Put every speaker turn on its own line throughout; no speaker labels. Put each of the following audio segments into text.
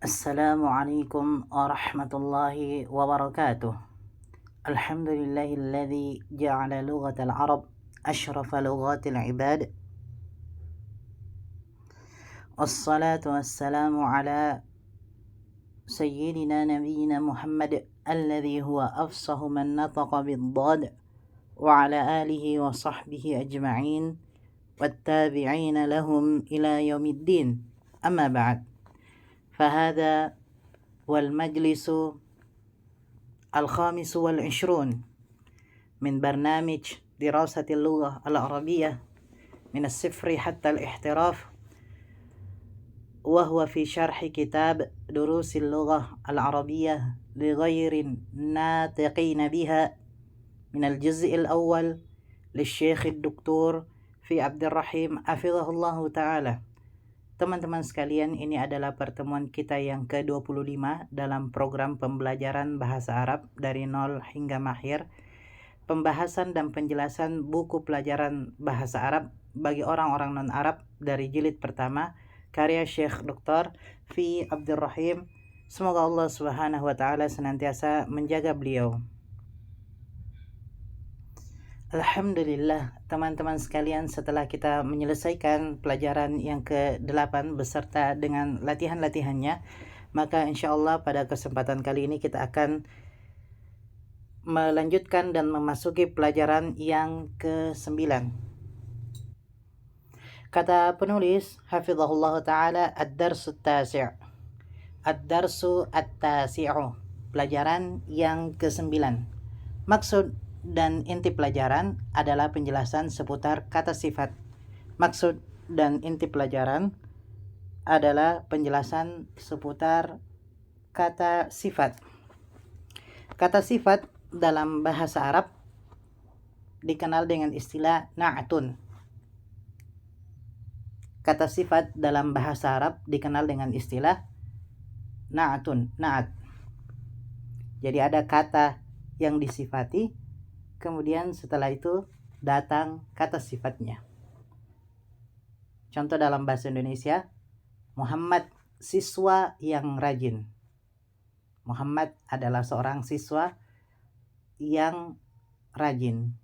السلام عليكم ورحمة الله وبركاته. الحمد لله الذي جعل لغة العرب أشرف لغات العباد، والصلاة والسلام على سيدنا نبينا محمد الذي هو أفصح من نطق بالضاد، وعلى آله وصحبه أجمعين والتابعين لهم إلى يوم الدين. أما بعد، فهذا والمجلس الخامس والعشرون من برنامج دراسة اللغة العربية من الصفر حتى الاحتراف، وهو في شرح كتاب دروس اللغة العربية لغير الناطقين بها من الجزء الأول للشيخ الدكتور في عبد الرحيم حفظه الله تعالى. Teman-teman sekalian, ini adalah pertemuan kita yang ke-25 dalam program pembelajaran bahasa Arab dari nol hingga mahir. Pembahasan dan penjelasan buku pelajaran bahasa Arab bagi orang-orang non-Arab dari jilid pertama, karya Syekh Dr. Fi Abdul Rahim. Semoga Allah Subhanahu wa taala senantiasa menjaga beliau. Alhamdulillah, teman-teman sekalian, setelah kita menyelesaikan pelajaran yang ke-8 beserta dengan latihan-latihannya, maka insyaallah pada kesempatan kali ini kita akan melanjutkan dan memasuki pelajaran yang ke-9. Kata penulis hafizahullah ta'ala, ad-darsu at-tasi'. Ad-darsu at-tasi'u, pelajaran yang ke-9. Maksud dan inti pelajaran adalah penjelasan seputar kata sifat. Maksud dan inti pelajaran adalah penjelasan seputar kata sifat. Kata sifat dalam bahasa Arab dikenal dengan istilah na'atun. Kata sifat dalam bahasa Arab dikenal dengan istilah na'atun, na'at. Jadi ada kata yang disifati, kemudian setelah itu datang kata sifatnya. Contoh dalam bahasa Indonesia, Muhammad siswa yang rajin. Muhammad adalah seorang siswa yang rajin.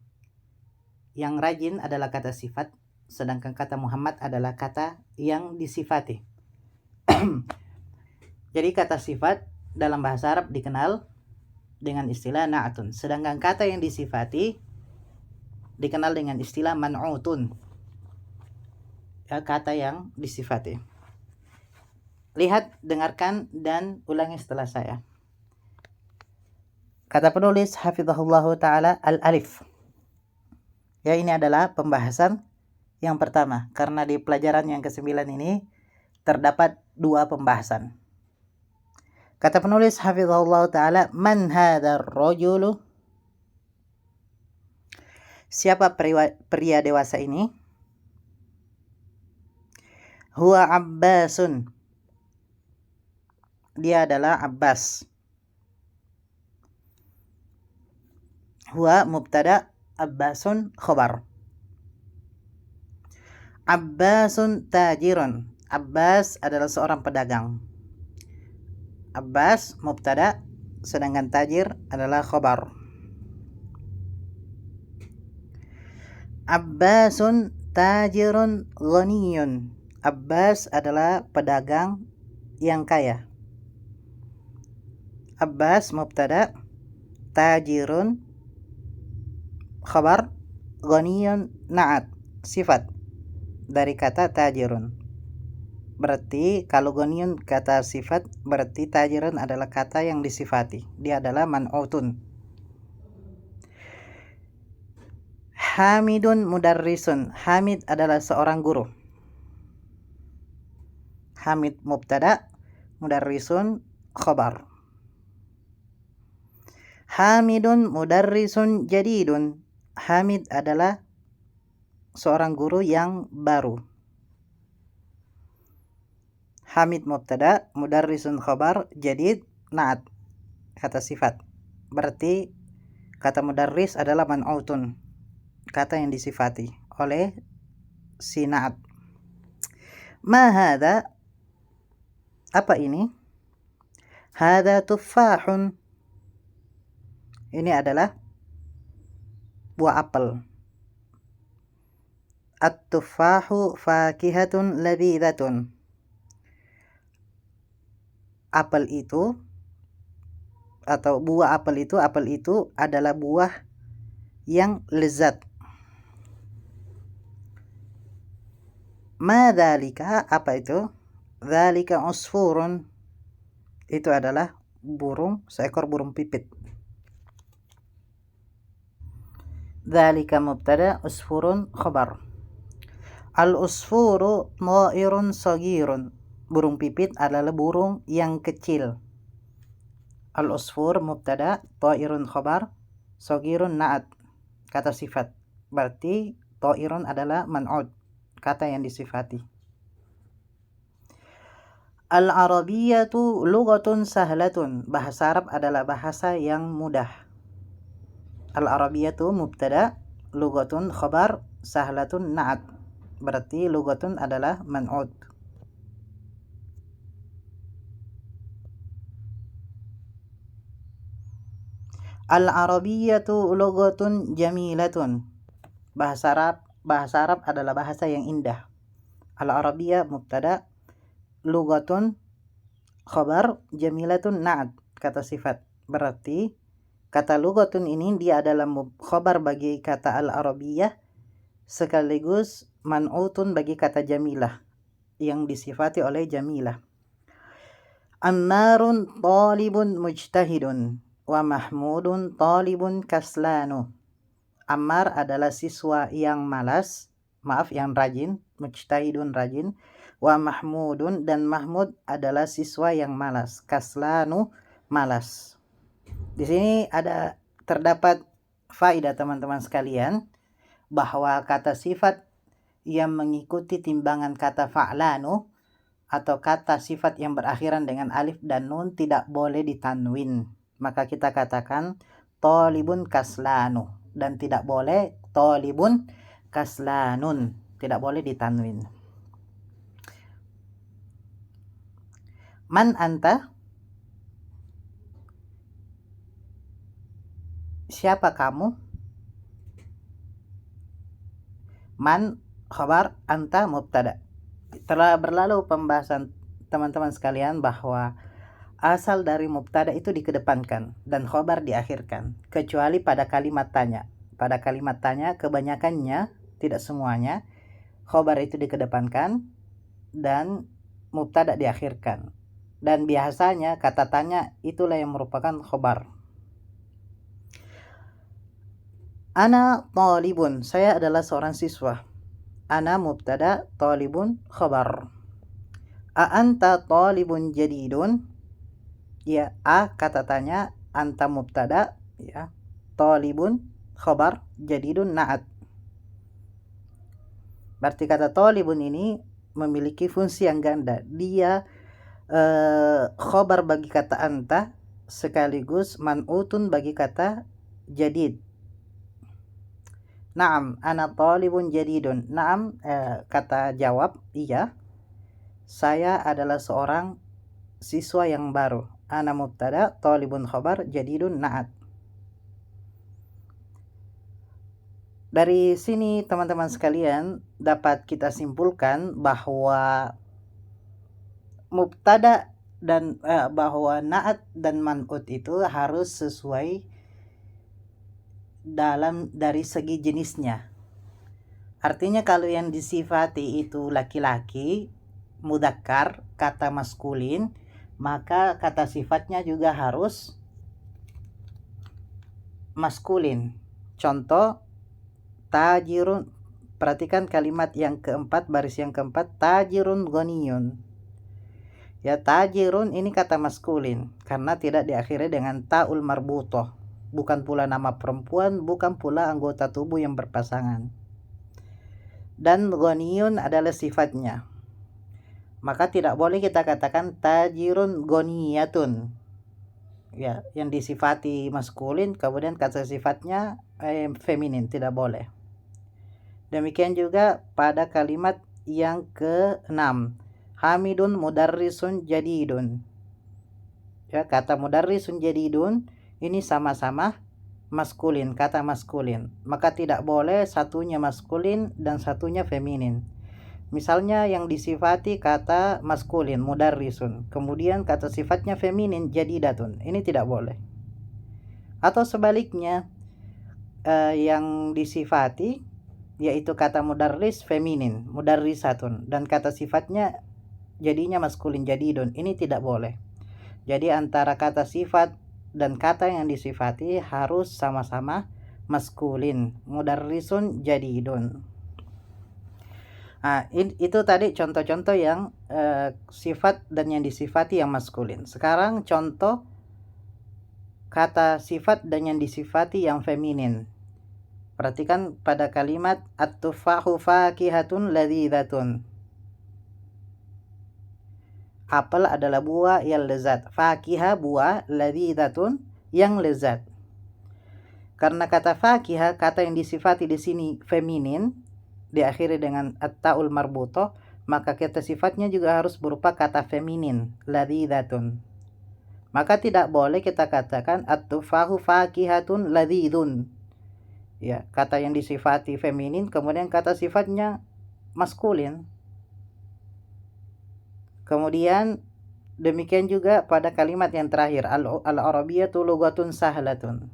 Yang rajin adalah kata sifat, sedangkan kata Muhammad adalah kata yang disifati. Jadi kata sifat dalam bahasa Arab dikenal dengan istilah na'atun, sedangkan kata yang disifati dikenal dengan istilah man'utun, ya, kata yang disifati. Lihat, dengarkan, dan ulangi setelah saya. Kata penulis hafizahullah ta'ala, al-alif. Ya, ini adalah pembahasan yang pertama, karena di pelajaran yang ke-9 ini terdapat 2 pembahasan. Kata penulis hafizahullah ta'ala, man hadzal rajulu? Siapa pria dewasa ini? Huwa Abbasun. Dia adalah Abbas. Huwa mubtada, Abbasun khabar. Abbasun tajirun. Abbas adalah seorang pedagang. Abbas mubtada, sedangkan tajir adalah khabar. Abbasun tajirun ghaniyun. Abbas adalah pedagang yang kaya. Abbas mubtada, tajirun khabar, ghaniyun na'at, sifat dari kata tajirun. Berarti kalau ghaniyun kata sifat, berarti tajirun adalah kata yang disifati. Dia adalah man'utun. Hamidun mudarrisun. Hamid adalah seorang guru. Hamid mubtada, mudarrisun khabar. Hamidun mudarrisun jadidun. Hamid adalah seorang guru yang baru. Hamid mubtada, mudarrisun khabar, jadid na'at, kata sifat. Berarti kata mudarris adalah man'utun, kata yang disifati oleh si na'at. Ma hadza? Apa ini? Hada tuffahun. Ini adalah buah apel. At-tuffahu fakihatun labidatun. Apel itu atau buah apel itu adalah buah yang lezat. Ma dzalika, apa itu? Dzalika usfurun. Itu adalah seekor burung pipit. Dzalika mubtada, usfurun khabar. Al-usfuru ta'irun saghirun. Burung pipit adalah burung yang kecil. Al-usfur mubtada, ta'irun khabar, saghirun na'at, kata sifat. Berarti ta'irun adalah man'ud, kata yang disifati. Al-Arabiyyatu lughatun sahlatun. Bahasa Arab adalah bahasa yang mudah. Al-Arabiyyatu mubtada, lughatun khabar, sahlatun na'at. Berarti lughatun adalah man'ud. Al-Arabiyyatu lughatun jamilatun. Bahasa Arab adalah bahasa yang indah. Al-Arabiyyah mubtada, lughatun khabar, jamilatun na'at, kata sifat. Berarti kata lughatun ini dia adalah khabar bagi kata al-Arabiyyah sekaligus man'utun bagi kata jamilah yang disifati oleh jamilah. Ammarun talibun mujtahidun wa Mahmudun talibun kaslanu. Ammar adalah siswa yang yang rajin, mujtahidun rajin, wa Mahmudun, dan Mahmud adalah siswa yang malas, kaslanu malas. Di sini terdapat faedah teman-teman sekalian bahwa kata sifat yang mengikuti timbangan kata fa'lanu atau kata sifat yang berakhiran dengan alif dan nun tidak boleh ditanwin. Maka kita katakan talibun kaslanu, dan tidak boleh talibun kaslanun, tidak boleh ditanwin. Man anta? Siapa kamu? Man khabar, anta mubtada. Telah berlalu pembahasan teman-teman sekalian bahwa asal dari mubtada itu dikedepankan dan khabar diakhirkan, kecuali pada kalimat tanya. Pada kalimat tanya kebanyakannya, tidak semuanya, khabar itu dikedepankan dan mubtada diakhirkan. Dan biasanya kata tanya itulah yang merupakan khabar. Ana talibun, saya adalah seorang siswa. Ana mubtada, talibun khabar. A anta talibun jadidun? Ya, a kata tanya, anta mubtada, ya, talibun khabar, jadidun na'at. Berarti kata talibun ini memiliki fungsi yang ganda. Dia khabar bagi kata anta sekaligus man'utun bagi kata jadid. Naam, ana talibun jadidun. Naam, kata jawab, iya, saya adalah seorang siswa yang baru. Ana mubtada, talibun khabar, jadidun na'at. Dari sini teman-teman sekalian dapat kita simpulkan bahwa mubtada dan bahwa na'at dan man'ut itu harus sesuai dari segi jenisnya. Artinya kalau yang disifati itu laki-laki, mudzakkar, kata maskulin, maka kata sifatnya juga harus maskulin. Contoh, tajirun. Perhatikan kalimat yang keempat, baris yang keempat, tajirun ghaniyun. Ya, tajirun ini kata maskulin karena tidak diakhiri dengan ta'ul marbutoh. Bukan pula nama perempuan, bukan pula anggota tubuh yang berpasangan. Dan ghaniyun adalah sifatnya. Maka tidak boleh kita katakan tajirun ghaniyatun. Ya, yang disifati maskulin kemudian kata sifatnya feminin, tidak boleh. Demikian juga pada kalimat yang ke-6, Hamidun mudarrisun jadidun. Ya, kata mudarrisun jadidun ini sama-sama maskulin, kata maskulin. Maka tidak boleh satunya maskulin dan satunya feminin. Misalnya yang disifati kata maskulin, mudarrisun, kemudian kata sifatnya feminin, jadidatun. Ini tidak boleh. Atau sebaliknya, yang disifati yaitu kata mudarris feminin, mudarrisatun, dan kata sifatnya jadinya maskulin, jadidun. Ini tidak boleh. Jadi antara kata sifat dan kata yang disifati harus sama-sama maskulin, mudarrisun jadidun. Nah, itu tadi contoh-contoh yang sifat dan yang disifati yang maskulin. Sekarang contoh kata sifat dan yang disifati yang feminin. Perhatikan pada kalimat at-tufahu fakihatun ladhidatun. Apel adalah buah yang lezat. Fakihah buah, ladhidatun yang lezat. Karena kata fakihah, kata yang disifati di sini feminin, diakhiri dengan at-ta'ul marbutoh, maka kata sifatnya juga harus berupa kata feminin, ladhidatun. Maka tidak boleh kita katakan at-tufahu fakihatun ladhidun. Ya, kata yang disifati feminin, kemudian kata sifatnya maskulin. Kemudian demikian juga pada kalimat yang terakhir, al-arabiyyatu lughatun sahlatun.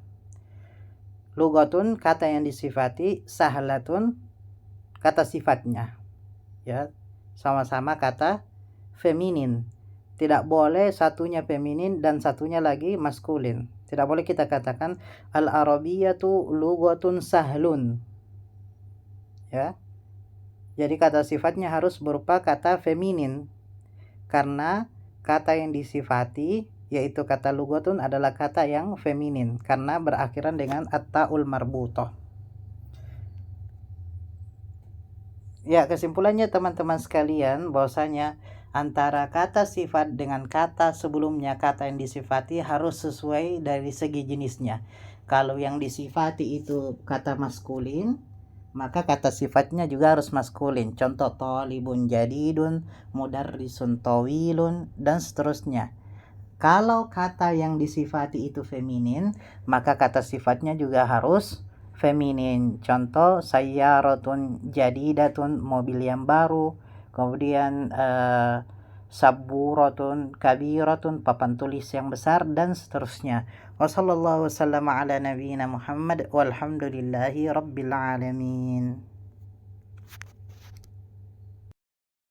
Lughatun kata yang disifati, sahlatun kata sifatnya. Ya, sama-sama kata feminin. Tidak boleh satunya feminin dan satunya lagi maskulin. Tidak boleh kita katakan al-arabiyyatu lughatun sahlun. Ya. Jadi kata sifatnya harus berupa kata feminin. Karena kata yang disifati yaitu kata lughatun adalah kata yang feminin karena berakhiran dengan at-ta'ul marbutoh. Ya, kesimpulannya teman-teman sekalian bahwasanya antara kata sifat dengan kata sebelumnya, kata yang disifati harus sesuai dari segi jenisnya. Kalau yang disifati itu kata maskulin, maka kata sifatnya juga harus maskulin. Contoh talibun jadidun, mudarrisun tawilun, dan seterusnya. Kalau kata yang disifati itu feminin, maka kata sifatnya juga harus feminin. Contoh sayyaratun jadidatun, mobil yang baru. Kemudian saburatun kabiratun, papan tulis yang besar, dan seterusnya. Wassallallahu wasallam ala nabiyyina Muhammad walhamdulillahi rabbil alamin.